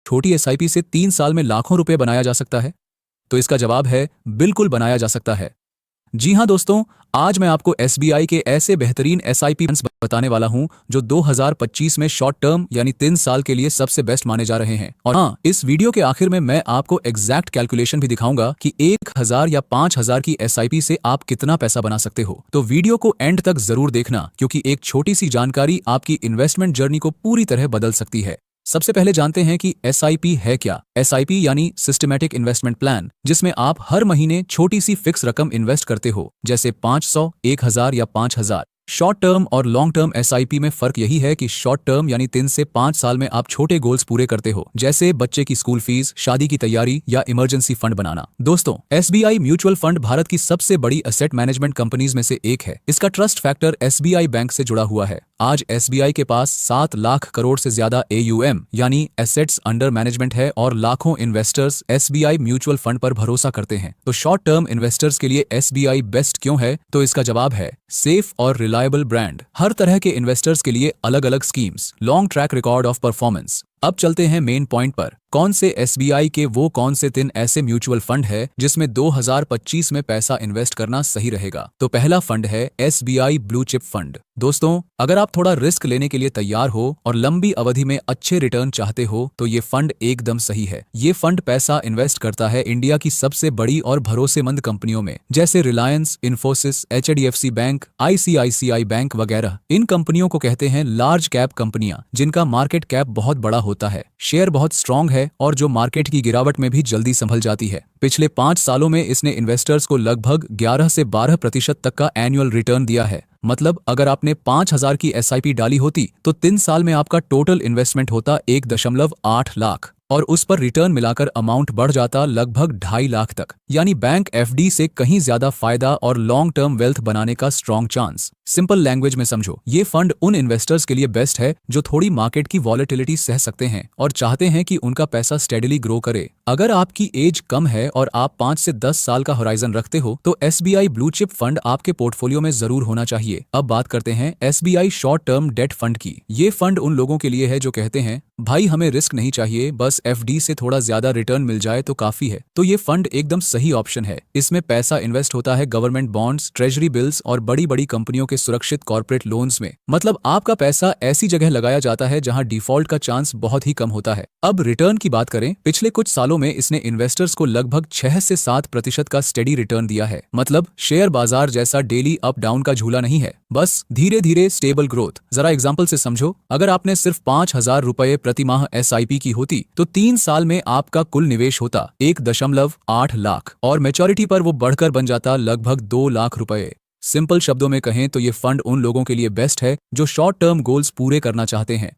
छोटी एसआईपी से 3 साल में लाखों रुपए बनाया जा सकता है? तो इसका जवाब है बिल्कुल बनाया जा सकता है। जी हां दोस्तों, आज मैं आपको एसबीआई के ऐसे बेहतरीन एसआईपी फंड्स बताने वाला हूं जो 2025 में शॉर्ट टर्म यानी 3 साल के लिए सबसे बेस्ट माने जा रहे हैं। और हाँ, इस वीडियो के आखिर में मैं आपको एग्जैक्ट कैलकुलेशन भी दिखाऊंगा कि 1000 या 5000 की एसआईपी से आप कितना पैसा बना सकते हो। तो वीडियो को एंड तक जरूर देखना, क्योंकि एक छोटी सी जानकारी आपकी इन्वेस्टमेंट जर्नी को पूरी तरह बदल सकती है। सबसे पहले जानते हैं कि एसआईपी है क्या। एसआईपी यानी सिस्टमैटिक इन्वेस्टमेंट प्लान, जिसमें आप हर महीने छोटी सी फिक्स रकम इन्वेस्ट करते हो, जैसे 500, 1000 या 5000। शॉर्ट टर्म और लॉन्ग टर्म एसआईपी में फर्क यही है कि शॉर्ट टर्म यानी 3 से 5 साल में आप छोटे गोल्स पूरे करते हो, जैसे बच्चे की स्कूल फीस, शादी की तैयारी या इमरजेंसी फंड बनाना। दोस्तों, एसबीआई म्यूचुअल फंड भारत की सबसे बड़ी एसेट मैनेजमेंट कंपनीज में से एक है। इसका ट्रस्ट फैक्टर एसबीआई बैंक से जुड़ा हुआ है। आज एसबीआई के पास 7 लाख करोड़ से ज्यादा एयूएम यानी एसेट्स अंडर मैनेजमेंट है और लाखों इन्वेस्टर्स एसबीआई म्यूचुअल फंड पर भरोसा करते हैं। तो शॉर्ट टर्म इन्वेस्टर्स के लिए एसबीआई बेस्ट क्यों है? तो इसका जवाब है सेफ और रिलायबल ब्रांड। हर तरह के इन्वेस्टर्स के लिए अलग अलग schemes, long track record of performance. अब चलते हैं मेन पॉइंट पर। कौन से एसबीआई के वो कौन से 3 ऐसे म्यूचुअल फंड है जिसमें 2025 में पैसा इन्वेस्ट करना सही रहेगा? तो पहला फंड है एसबीआई ब्लू चिप फंड। दोस्तों, अगर आप थोड़ा रिस्क लेने के लिए तैयार हो और लंबी अवधि में अच्छे रिटर्न चाहते हो तो ये फंड एकदम सही है। ये फंड पैसा इन्वेस्ट करता है इंडिया की सबसे बड़ी और भरोसेमंद कंपनियों में, जैसे Reliance, Infosys, HDFC bank, ICICI bank वगैरह। इन कंपनियों को कहते हैं लार्ज कैप कंपनियां, जिनका मार्केट कैप बहुत बड़ा होता है, शेयर बहुत स्ट्रांग है और जो मार्केट की गिरावट में भी जल्दी संभल जाती है। पिछले 5 सालों में इसने इन्वेस्टर्स को लगभग 11 से 12% तक का एनुअल रिटर्न दिया है। मतलब अगर आपने 5000 की एसआईपी डाली होती तो 3 साल में आपका टोटल इन्वेस्टमेंट होता 1.8 लाख और उस पर रिटर्न मिलाकर अमाउंट बढ़ जाता लगभग 2.5 लाख तक। यानी बैंक एफडी से कहीं ज्यादा फायदा और लॉन्ग टर्म वेल्थ बनाने का स्ट्रॉन्ग चांस। सिंपल लैंग्वेज में समझो, ये फंड उन इन्वेस्टर्स के लिए बेस्ट है जो थोड़ी मार्केट की वॉलेटिलिटी सह सकते हैं और चाहते हैं कि उनका पैसा स्टेडीली ग्रो करे। अगर आपकी एज कम है और आप 5 से 10 साल का होराइजन रखते हो तो एसबीआई ब्लू चिप फंड आपके पोर्टफोलियो में जरूर होना चाहिए। अब बात करते हैं SBI short term debt fund की। ये फंड उन लोगों के लिए है जो कहते हैं भाई हमें रिस्क नहीं चाहिए, बस एफडी से थोड़ा ज्यादा रिटर्न मिल जाए तो काफी है। तो ये फंड एकदम सही ऑप्शन है। इसमें पैसा इन्वेस्ट होता है गवर्नमेंट बॉन्ड्स, ट्रेजरी बिल्स और बड़ी बड़ी कंपनियों के सुरक्षित कॉर्पोरेट लोन्स में। मतलब आपका पैसा ऐसी जगह लगाया जाता है जहां डिफॉल्ट का चांस बहुत ही कम होता है। अब रिटर्न की बात करें, पिछले कुछ सालों में इसने इन्वेस्टर्स को लगभग 6 से 7% का स्टेडी रिटर्न दिया है। मतलब शेयर बाजार जैसा डेली अप डाउन का झूला नहीं है, बस धीरे धीरे स्टेबल ग्रोथ। जरा एग्जांपल से समझो, अगर आपने सिर्फ 5000 रुपए प्रति माह एसआईपी की होती तो 3 साल में आपका कुल निवेश होता 1.8 लाख और मैच्योरिटी पर वो बढ़कर बन जाता लगभग 2 लाख रुपए। सिंपल शब्दों में कहें तो ये फंड उन लोगों के लिए बेस्ट है जो शॉर्ट टर्म गोल्स पूरे करना चाहते हैं।